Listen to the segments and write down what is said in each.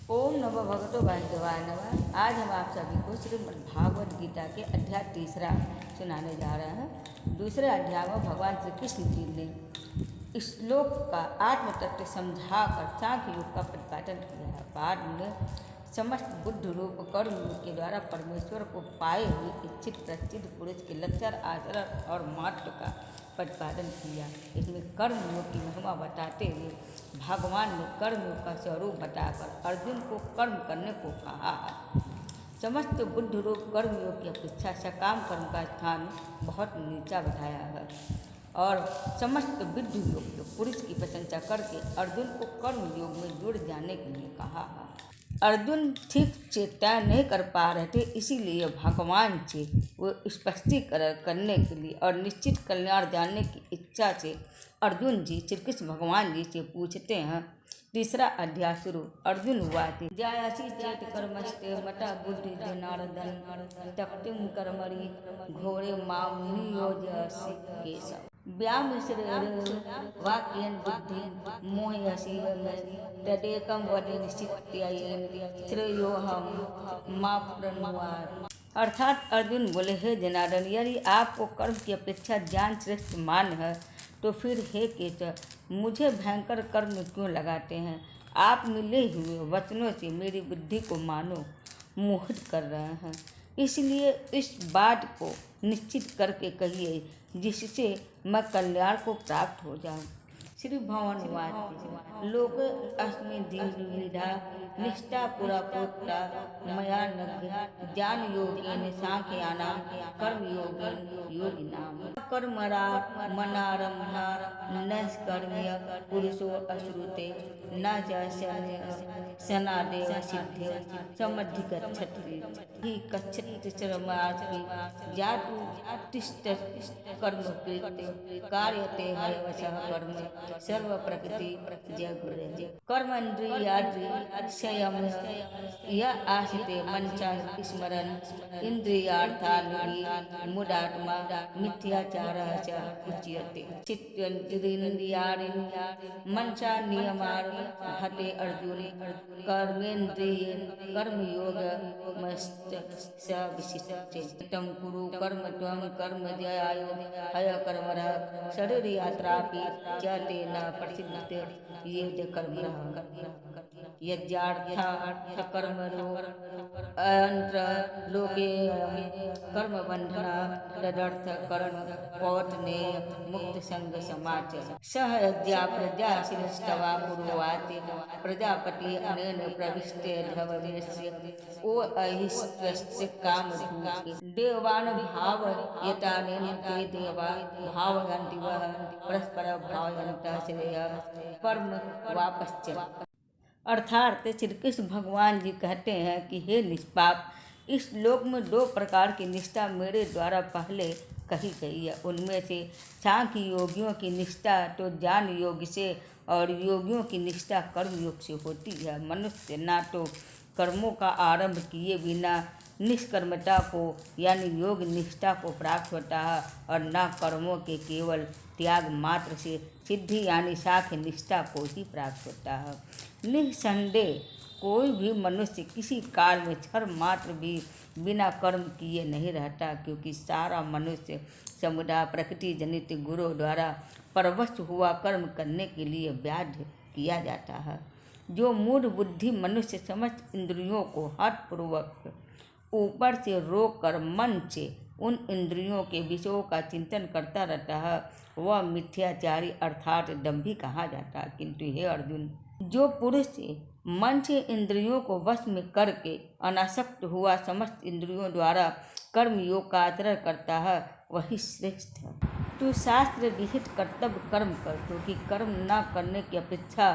ओम नमो भगवतो वासुदेवाय नमः। आज हम आप सभी को श्रीमद् भागवत गीता के अध्याय 3 सुनाने जा रहे हैं। दूसरे अध्याय में भगवान श्री कृष्ण जी ने श्लोक का आत्म तत्व समझाकर सांख्य योग का प्रतिपादन किया है। बाद में समस्त बुद्ध रूप कर्म योग के द्वारा परमेश्वर को पाए हुए इच्छित प्रसिद्ध पुरुष के लक्षण आचरण और महत्व का प्रतिपादन किया। इसमें कर्म योग की महिमा बताते हुए भगवान ने कर्म योग का स्वरूप बताकर अर्जुन को कर्म करने को कहा है। समस्त बुद्ध रूप कर्म योग की अपेक्षा सकाम कर्म का स्थान बहुत नीचा बताया है और समस्त बुद्ध योग पुरुष की प्रशंसा करके अर्जुन को कर्म योग में जुड़ जाने के लिए कहा है। अर्जुन ठीक से तय नहीं कर पा रहे थे, इसीलिए भगवान से वो स्पष्टीकरण करने के लिए और निश्चित कल्याण जानने की इच्छा से अर्जुन जी श्री कृष्ण भगवान जी से पूछते हैं। तीसरा अध्याय शुरू। अर्जुन हुआ थे जायासी चेत कर्मस्ते मता बुद्धि जनार्दन तक्तिम कर्मणि घोरे माम नियोजयसि केशव व्याम वाक्यन बुद्धि मोहयसी तदेकम वद निश्चित्ययेन श्रेयोहम मा प्रणवार। अर्थात अर्जुन बोले, हे जनार्दन, यदि आपको कर्म की अपेक्षा ज्ञान श्रेष्ठ मान है तो फिर हे केशव मुझे भयंकर कर्म में क्यों लगाते हैं। आप मिले हुए वचनों से मेरी बुद्धि को मानो मोहित कर रहे हैं, इसलिए इस बात को निश्चित करके कहिए जिससे मैं कल्याण को प्राप्त हो जाऊं। श्री भगवान लोक अस्मि दीर्घा निष्ठा पुरा प्रोक्ता मया नग्न ज्ञान योगेन सांख्यानां कर्म योगेन योगिनाम कर्मरा मनारम्भा नैष्कर्म्य पुरुषो अश्रुते न सनादेव सिद्धे समधिगच्छति हि कच्छति श्रमास्ति जातु तिष्ठ कर्म कृत्य कार्यते हयवशः कर्म सर्व प्रकृति जय गुरु कर्मेन्द्रियाद्रिशयम यह आशिते मंचा स्मरन इंद्रियार्थानि मुदात्मा मिथ्याचारः च उच्यते चित्तेन्द्रियाणि मंचा नियमान् हते अर्जुन कर्मेन्द्रिये कर्मयोग मस्त स विशिष्टे तम कुरु कर्म त्वं कर्म जयाय हय कर्मरः शरीर यात्रापि च तेन प्रसिद्ध ये कर्मरः यज्ञार्थ कर्मणो अयंत्र लोके कर्म बंधना तदर्थ कर्म कौटने मुक्त संग समाचार सह यज्ञा प्रजा श्रेष्ठवा पूर्वाते प्रजापति अनेन प्रविष्टे धवमेस्य ओ अहिष्टस्य काम देवान भाव यतानेन ते देवा भावयन्ति वह परस्पर भावयन्तः श्रेय परम वापश्च। अर्थात श्री कृष्ण भगवान जी कहते हैं कि हे निष्पाप, इस लोक में 2 प्रकार की निष्ठा मेरे द्वारा पहले कही गई है। उनमें से सांख्य योगियों की निष्ठा तो ज्ञान योग से और योगियों की निष्ठा कर्म योग से होती है। मनुष्य ना तो कर्मों का आरंभ किए बिना निष्कर्मता को यानी योग निष्ठा को प्राप्त होता है और न कर्मों के केवल त्याग मात्र से सिद्धि यानी साख्य निष्ठा को ही प्राप्त होता है। निसंदेह कोई भी मनुष्य किसी काल में क्षण मात्र भी बिना कर्म किए नहीं रहता, क्योंकि सारा मनुष्य समुदाय प्रकृति जनित गुणों द्वारा परवश हुआ कर्म करने के लिए बाध्य किया जाता है। जो मूढ़ बुद्धि मनुष्य समस्त इंद्रियों को हठपूर्वक ऊपर से रोक कर मन से उन इंद्रियों के विषयों का चिंतन करता रहता है, वह मिथ्याचारी अर्थात दंभी कहा जाता है। किंतु हे अर्जुन, जो पुरुष मन से इंद्रियों को वश में करके अनासक्त हुआ समस्त इंद्रियों द्वारा कर्म योग का आचरण करता है, वही श्रेष्ठ है। तू शास्त्र विहित कर्तव्य कर्म कर, क्योंकि कर्म न करने की अपेक्षा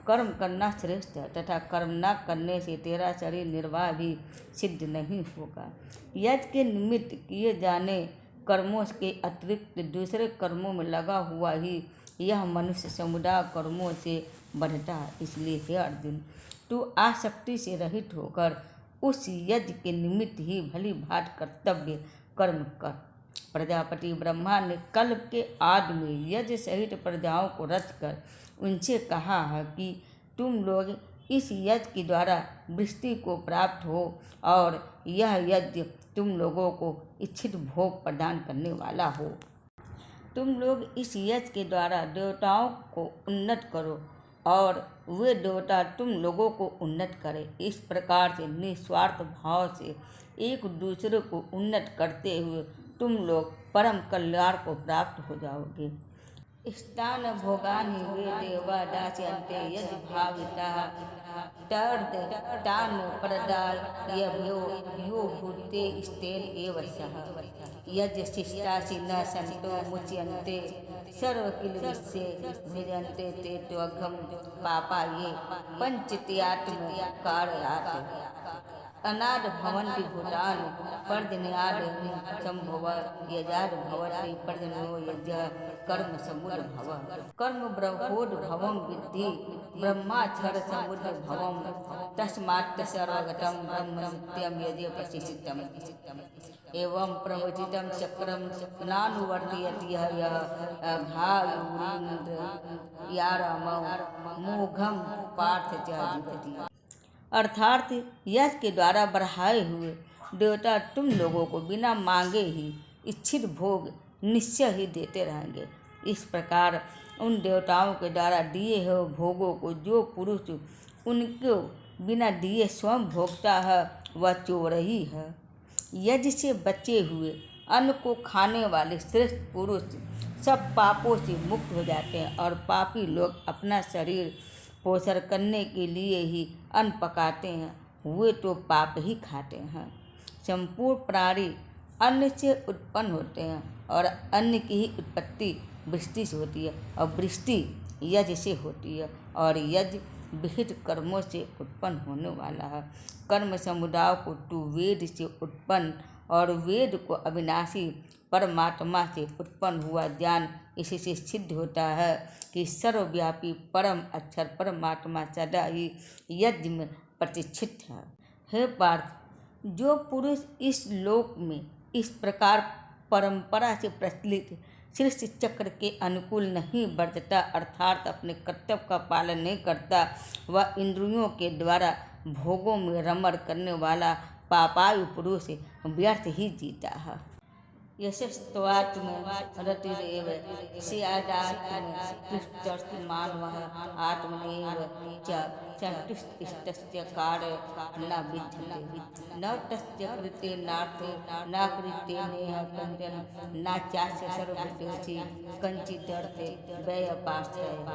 कर्म करना श्रेष्ठ है तथा कर्म न करने से तेरा शरीर निर्वाह भी सिद्ध नहीं होगा। यज्ञ के निमित्त किए जाने कर्मों के अतिरिक्त दूसरे कर्मों में लगा हुआ ही यह मनुष्य समुदाय कर्मों से बढ़ता है। इसलिए हे अर्जुन, तू आसक्ति से रहित होकर उस यज्ञ के निमित्त ही भली भांति कर्तव्य कर्म कर। प्रजापति ब्रह्मा ने कल्प के आदि में यज्ञ सहित प्रजाओं को रचकर उनसे कहा है कि तुम लोग इस यज्ञ के द्वारा वृष्टि को प्राप्त हो और यह यज्ञ तुम लोगों को इच्छित भोग प्रदान करने वाला हो। तुम लोग इस यज्ञ के द्वारा देवताओं को उन्नत करो और वे देवता तुम लोगों को उन्नत करें। इस प्रकार से निस्वार्थ भाव से एक दूसरे को उन्नत करते हुए तुम लोग परम कल्याण को प्राप्त हो जाओगे। स्थान भोगानि वे देवा दास्यन्ते यदि भाविताः तान् प्रदायभ्यो यो भूते स्तेन एव सः यज्ञ शिष्टासि न सन्तो मुच्यन्ते सर्वकिलविश्ये भजन्ते ते त्वघं पापा ये पंचत्यात्मकारयात् अनाद भवन्ति भूतानि पर्जन्याद संभव यजाद भवति पर्जन्यो यज्ञ कर्म समुद्र भव कर्म ब्रह्मोद भवं विद्धि ब्रह्माक्षर समुद्र भवं तस्मात् सर्वगतं ब्रह्म सत्यं यज्ञ प्रशिष्टम् एवं प्रवचितं चक्रं नानुवर्तयति यः घायुरिन्द्र यारामं मोघं पार्थ च जीवति। अर्थात यज्ञ के द्वारा बढ़ाए हुए देवता तुम लोगों को बिना मांगे ही इच्छित भोग निश्चय ही देते रहेंगे। इस प्रकार उन देवताओं के द्वारा दिए हुए भोगों को जो पुरुष उनको बिना दिए स्वयं भोगता है वह चोर ही है। यज्ञ से बचे हुए अन्न को खाने वाले श्रेष्ठ पुरुष सब पापों से मुक्त हो जाते हैं और पापी लोग अपना शरीर पोषण करने के लिए ही अन्न पकाते हैं, वे तो पाप ही खाते हैं। संपूर्ण प्राणी अन्न से उत्पन्न होते हैं और अन्न की ही उत्पत्ति वृष्टि से होती है और वृष्टि यज्ञ से होती है और यज्ञ विहित कर्मों से उत्पन्न होने वाला है। कर्म समुदाय को तो वेद से उत्पन्न और वेद को अविनाशी परमात्मा से उत्पन्न हुआ ज्ञान इससे सिद्ध होता है कि सर्वव्यापी परम अक्षर परमात्मा सदा ही यज्ञ में प्रतिष्ठित है। हे पार्थ, जो पुरुष इस लोक में इस प्रकार परंपरा से प्रचलित सृष्टि चक्र के अनुकूल नहीं बरतता अर्थात अपने कर्तव्य का पालन नहीं करता, वह इंद्रियों के द्वारा भोगों में रमण करने वाला पापायु पुरुष व्यर्थ ही जीता है। यशस्त्वात्म रतिरेव स्यादात्म मानवः आत्मनेव च संतुष्टस्य कार्य न विद्यते न तस्य कृते नार्थे न कृते नेह कंचन न चास्य सर्वविदोषि कंचिदर्थे व्ययपाश्रयः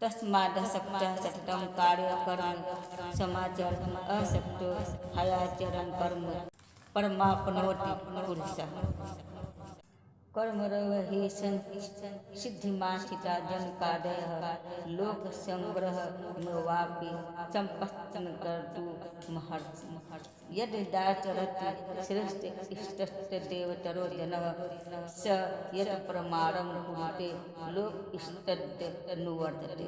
तस्मादसक्तः सततं कार्यकर्म समाचरणम् असक्तो हयाचरण कर्म परमाप्नोति पुरुषः। कर्मरव हि सिद्धिमाश्रिता जनकादयः लोक संग्रह वापि संपत्तिं कर्तुं महर्षि यदि दाचरति श्रेष्ठ इष्टस्य देवतरो जनः स यत् प्रमाणं कुरुते लोक इष्टदनुवर्तते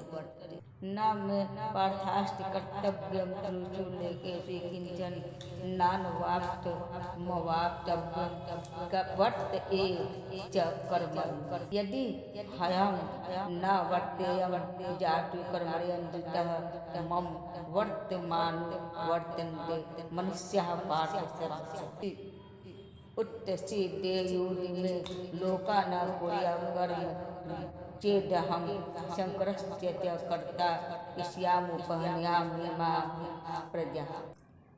न मे पार्थास्ति कर्तव्यं पुरुषो लोकेषु किंचन नानवाप्त मवाप्तव्यं वर्त एव च कर्म यदि हयं न वर्तेयं जातु कर्मण्यन्द्रितः मम वर्तमानो वर्तन्ते मनुष्याः पार्थ सर्वस्य उत्तसिदेयुरिमे लोका न कुर्यां कर्म चेदहं शंकरस्य च कर्ता इष्यामुपहन्यामि मां प्रजा।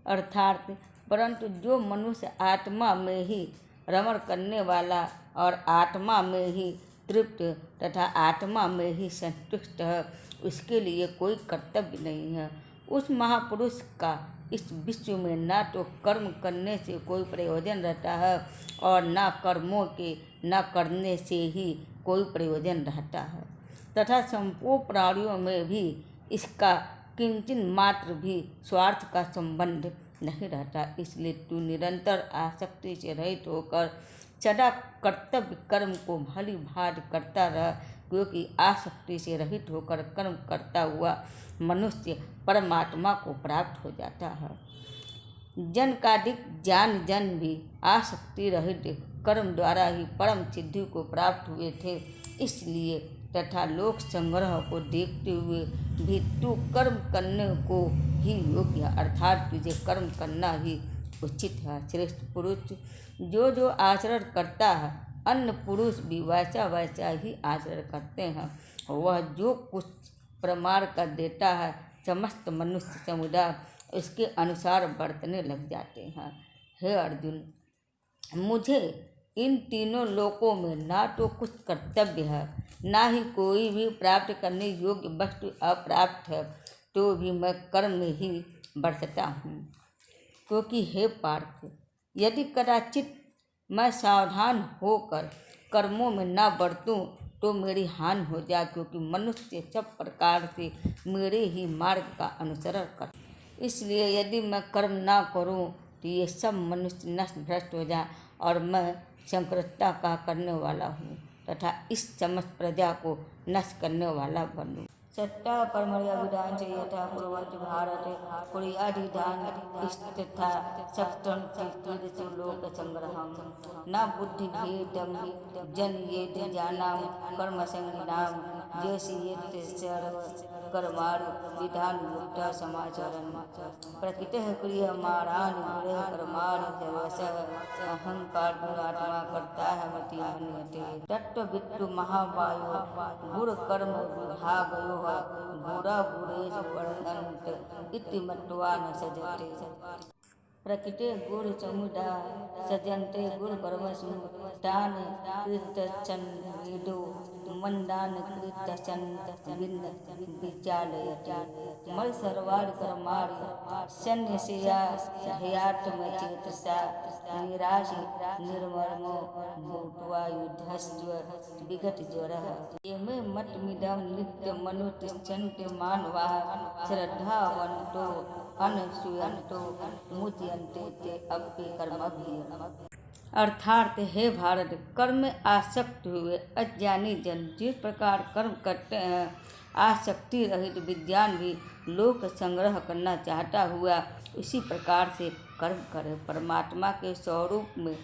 अर्थात परंतु जो मनुष्य आत्मा में ही रमण करने वाला और आत्मा में ही तृप्त तथा आत्मा में ही संतुष्ट है उसके लिए कोई कर्तव्य नहीं है। उस महापुरुष का इस विश्व में न तो कर्म करने से कोई प्रयोजन रहता है और न कर्मों के न करने से ही कोई प्रयोजन रहता है तथा संपूर्ण प्राणियों में भी इसका किंचन मात्र भी स्वार्थ का संबंध नहीं रहता। इसलिए तू निरंतर आसक्ति से रहित होकर सदा कर्तव्य कर्म को भली भांति करता रह, क्योंकि आसक्ति से रहित होकर कर्म करता हुआ मनुष्य परमात्मा को प्राप्त हो जाता है। जनकादिक ज्ञान जन भी आसक्ति रहित कर्म द्वारा ही परम सिद्धि को प्राप्त हुए थे, इसलिए तथा लोक संग्रह को देखते हुए भी तू कर्म करने को ही योग्य, अर्थात तुझे कर्म करना ही उचित है। श्रेष्ठ पुरुष जो आचरण करता है, अन्य पुरुष भी वैसा वैसा ही आचरण करते हैं। वह जो कुछ प्रमाण कर देता है, समस्त मनुष्य समुदाय उसके अनुसार बरतने लग जाते हैं। हे अर्जुन, मुझे इन तीनों लोकों में ना तो कुछ कर्तव्य है, ना ही कोई भी प्राप्त करने योग्य वस्तु अप्राप्त है, तो भी मैं कर्म में ही बरतता हूँ। क्योंकि हे पार्थ, यदि कदाचित मैं सावधान होकर कर्मों में ना बरतूं तो मेरी हानि हो जाए, क्योंकि मनुष्य सब प्रकार से मेरे ही मार्ग का अनुसरण कर। इसलिए यदि मैं कर्म ना करूं तो ये सब मनुष्य नष्ट भ्रष्ट हो जाए और मैं संकृतता का करने वाला हूँ तथा इस समस्त प्रजा को नष्ट करने वाला बनूं। सत्ता परमर्या विधान से यथा कुर्वन्ति भारत कुर्यादिधान इष्टथा सप्तम तीर्थेषु लोक संग्रहम् न बुद्धि भेदम जनयेत जानाम कर्म संगिनाम जैसे सर्व कर्माणि विधान युक्त समाचरण प्रकृतिः क्रियमाणानि गुणः कर्माणि सर्वशः अहंकार दुरात्मा कर्ता है मति मन्यते तत्त्ववित्तु महाबायो गुण कर्म विभागयो गुरा गुरेषु वर्णन्त इति मत्वा न सजते प्रकृते गुण समुदाय सजन्ते गुण कर्मसु तान कृतच्छन् वेदो मंदान कृतच्छन् विचालयति मयि सर्वाणि कर्माणि सन्न्यस्य ध्येयात्मचेतसा निराशि निर्ममो भूत्वा युद्धस्व विगतज्वरः येमे मतमिदं नित्यमनुतिष्ठन्ति मानवाः श्रद्धावन्तो अनसूयन्तो मुच्यन्ते ते अप्पि कर्मभिः। अर्थात हे भारत, कर्म में आसक्त हुए अज्ञानी जन जिस प्रकार कर्म करते हैं, आसक्ति रहित विद्वान भी लोक संग्रह करना चाहता हुआ उसी प्रकार से कर्म करे। परमात्मा के स्वरूप में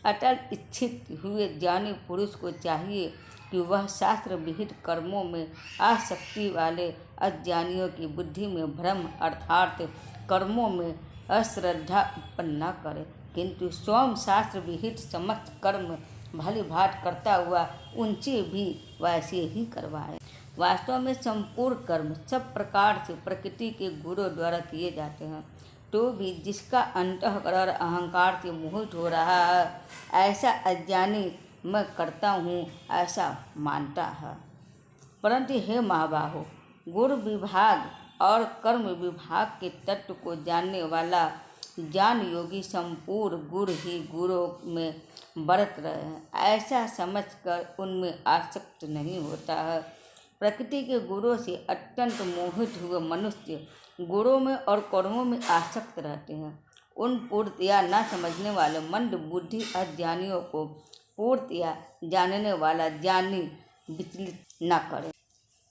अटल इच्छित हुए ज्ञानी पुरुष को चाहिए कि वह शास्त्र विहित कर्मों में आसक्ति वाले अज्ञानियों की बुद्धि में भ्रम अर्थात कर्मों में अश्रद्धा उत्पन्न न करे, किंतु स्वयं शास्त्र विहित समस्त कर्म भली भांति करता हुआ उनसे भी वैसे ही करवाए। वास्तव में संपूर्ण कर्म सब प्रकार से प्रकृति के गुणों द्वारा किए जाते हैं, तो भी जिसका अंतःकरण अहंकार से मोहित हो रहा है, ऐसा अज्ञानी मैं करता हूँ ऐसा मानता है। परंतु हे महाबाहो, गुण विभाग और कर्म विभाग के तत्व को जानने वाला ज्ञान योगी संपूर्ण गुण ही गुणों में बरत रहे हैं, ऐसा समझकर उनमें आसक्त नहीं होता है। प्रकृति के गुणों से अत्यंत मोहित हुए मनुष्य गुणों में और कर्मों में आसक्त रहते हैं। उन पूर्णतया न समझने वाले मंद बुद्धि अज्ञानियों को पूर्णतया जानने वाला ज्ञानी विचलित न करे।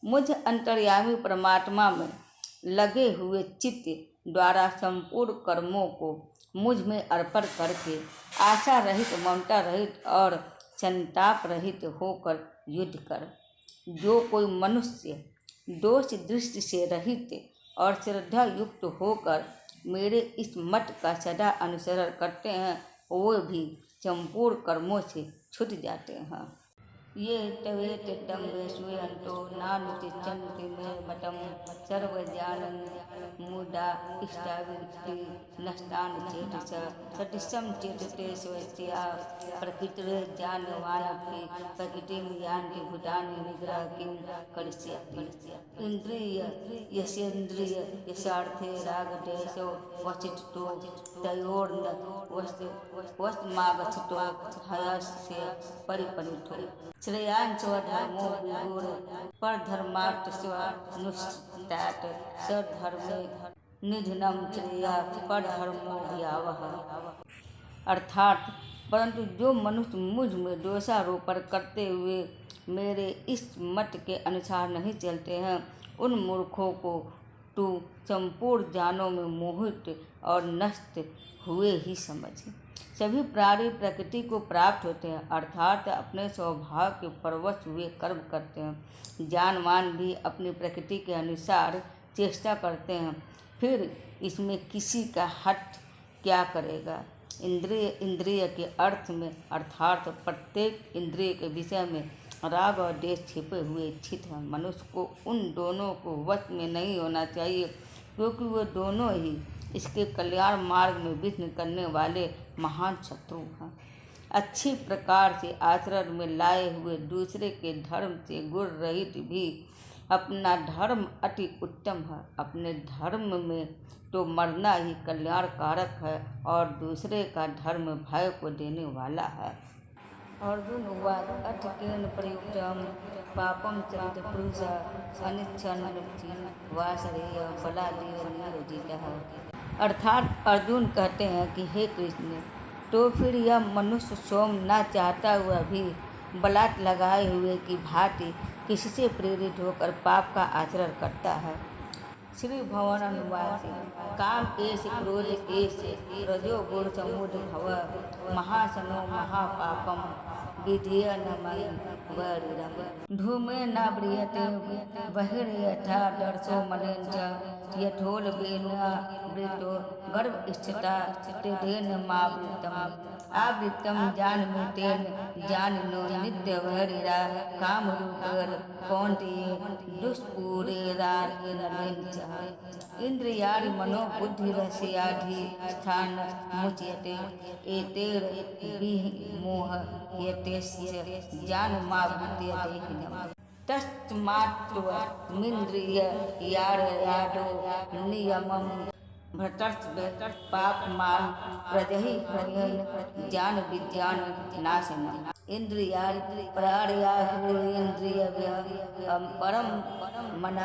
मुझ अंतर्यामी परमात्मा में लगे हुए चित्त द्वारा संपूर्ण कर्मों को मुझ में अर्पण करके आशा रहित, ममता रहित और संताप रहित होकर युद्ध कर। जो कोई मनुष्य दोष दृष्टि से रहित और श्रद्धा युक्त होकर मेरे इस मत का सदा अनुसरण करते हैं, वो भी संपूर्ण कर्मों से छूट जाते हैं। ये तवेत तम वेशुयन्तो नानुतिष्ठन्ति मे मतम सर्वज्ञानं मुदा इष्टाविष्टि नष्टान चेतस सतिसं चेतते स्वस्या प्रकृतिर्ज्ञानवानपि प्रकृतिं यान्ति भूतानि निग्रह किं करिष्यति। इंद्रिय यसेन्द्रिय यशार्थे रागदेशो वसितो तयोर्न वस्तमागच्छतो हयस्य परिपन्थितो श्रेयांच धर्मो विगुण परधर्मात् स्वनुष्ठात् सधर्मे निधनम श्रेय परधर्मो भयावह। अर्थात परंतु जो मनुष्य मुझ में दोषारोपण करते हुए मेरे इस मत के अनुसार नहीं चलते हैं, उन मूर्खों को तू संपूर्ण जानों में मोहित और नष्ट हुए ही समझ। सभी प्राणी प्रकृति को प्राप्त होते हैं, अर्थात अपने स्वभाव के परवश हुए कर्म करते हैं। जानवान भी अपनी प्रकृति के अनुसार चेष्टा करते हैं, फिर इसमें किसी का हट क्या करेगा। इंद्रिय के अर्थ में अर्थात प्रत्येक इंद्रिय के विषय में राग और द्वेष छिपे हुए स्थित हैं। मनुष्य को उन दोनों को वश में नहीं होना चाहिए, क्योंकि वे दोनों ही इसके कल्याण मार्ग में विघ्न करने वाले महान शत्रु हैं। अच्छी प्रकार से आचरण में लाए हुए दूसरे के धर्म से गुण रहित भी अपना धर्म अति उत्तम है। अपने धर्म में तो मरना ही कल्याणकारक है और दूसरे का धर्म भय को देने वाला है। अर्जुन उवाच अथ केन प्रयुक्तं पापं चरित पुरुष अनिच्छन् वासरेय बलादेव नियोजितः। अर्थात अर्जुन कहते हैं कि हे कृष्ण, तो फिर यह मनुष्य स्वयं न चाहता हुआ भी बलात् लगाए हुए की भांति किससे प्रेरित होकर पाप का आचरण करता है। श्री भगवानुवाच काम एष क्रोध एष रजो गुण समूढ़ भव महासनो महापापम विधेय न मयि वरिरम्। धूमे न व्रियते बहिर्यथा दर्शो मलिन च यथोल्बेन वृतो गर्भस्थिता तेन मावृतम्। आवृत्तं जानमेतेन जानिनो नित्यवहरिरा कामरूपेण कौन्तेय दुष्पूरेरार्यनलिञ्च। इंद्रियाणि मनोबुद्धिरस्याधिष्ठान मुच्यते एतैर्विमोह्यते ज्ञानमावृत्य देहिनम्। तस्मात्त्वमिन्द्रियार्थो नियमं भर्तृ पापमान् प्रजहि प्रजहि ज्ञान विज्ञान नाशनम्। इंद्रियाणि प्राणयाहुरेन्द्रियव्ययं परं मन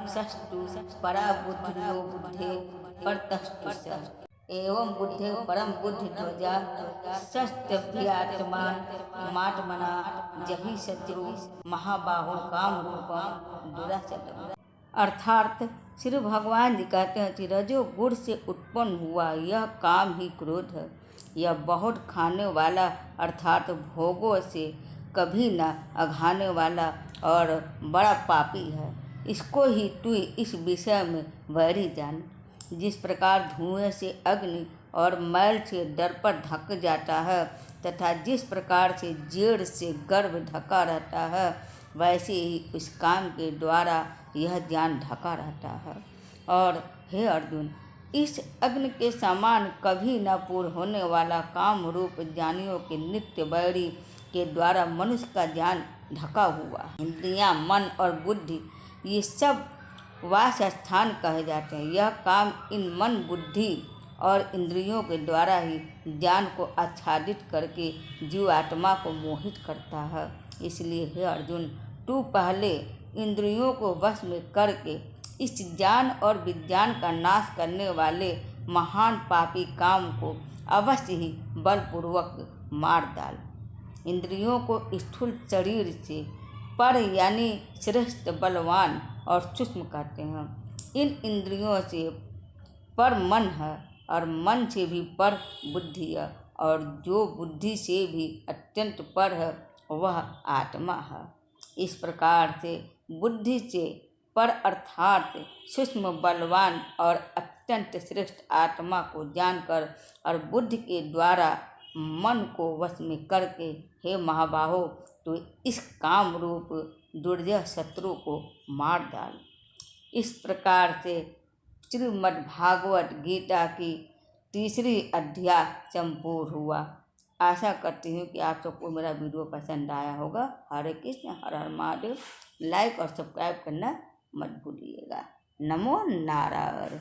सस्तु परा बुद्धिर्यो बुद्धे परतस्तु एवं बुद्धे परम बुद्धि ध्वजा सत्यभ्यात्मात्मना जहि शत्रु महाबाहो काम रूपम दुराचलम। अर्थात श्री भगवान जी कहते हैं कि रजोगुण से उत्पन्न हुआ यह काम ही क्रोध है। यह बहुत खाने वाला अर्थात भोगों से कभी न अघाने वाला और बड़ा पापी है। इसको ही तू इस विषय में वैरी जान। जिस प्रकार धुएं से अग्नि और मैल से दर्पण ढक जाता है तथा जिस प्रकार से जेड़ से गर्भ ढका रहता है, वैसे ही उस काम के द्वारा यह ज्ञान ढका रहता है। और हे अर्जुन, इस अग्नि के समान कभी न पूर्ण होने वाला काम रूप ज्ञानियों के नित्य वैरी के द्वारा मनुष्य का ज्ञान ढका हुआ। इंद्रियां, मन और बुद्धि ये सब वास स्थान कहे जाते हैं। यह काम इन मन, बुद्धि और इंद्रियों के द्वारा ही ज्ञान को आच्छादित करके जीवात्मा को मोहित करता है। इसलिए हे अर्जुन, तू पहले इंद्रियों को वश में करके इस ज्ञान और विज्ञान का नाश करने वाले महान पापी काम को अवश्य ही बलपूर्वक मार डाल। इंद्रियों को स्थूल शरीर से पर यानी श्रेष्ठ, बलवान और सूक्ष्म कहते हैं। इन इंद्रियों से पर मन है और मन से भी पर बुद्धि है, और जो बुद्धि से भी अत्यंत पर है वह आत्मा है। इस प्रकार से बुद्धि से पर अर्थात सूक्ष्म, बलवान और अत्यंत श्रेष्ठ आत्मा को जानकर और बुद्धि के द्वारा मन को वश में करके हे महाबाहो, तो इस काम रूप दुर्जय शत्रु को मार डाल। इस प्रकार से श्रीमद्भागवत गीता की 3री अध्याय संपूर्ण हुआ। आशा करती हूँ कि आप सबको मेरा वीडियो पसंद आया होगा। हरे कृष्ण, हर हर महादेव। लाइक और सब्सक्राइब करना मत भूलिएगा। नमो नारायण।